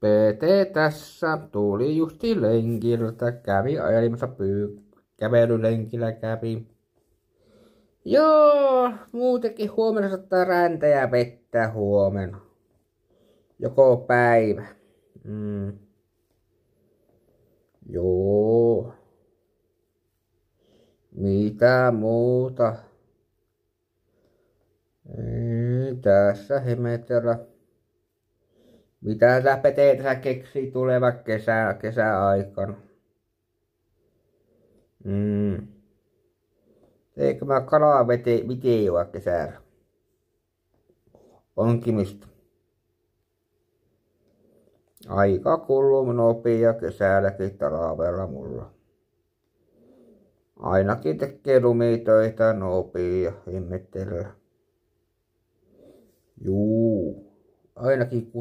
PT tässä tuli justi lenkiltä, kävi ajelemassa kävelylenkillä kävi. Joo, muutenkin huomenna saattaa räntä ja vettä huomenna. Joko päivä. Joo. Mitä muuta? Ei tässä hemetellä. Mitä PT tässä keksii tuleva kesäaikana? Eikö mä kalaa videoa kesällä? Onkimista. Aika kuluu nopea kesälläkin talvella mulla. Ainakin tekee lumitöitä nopea, ihmetellä. Juu, ainakin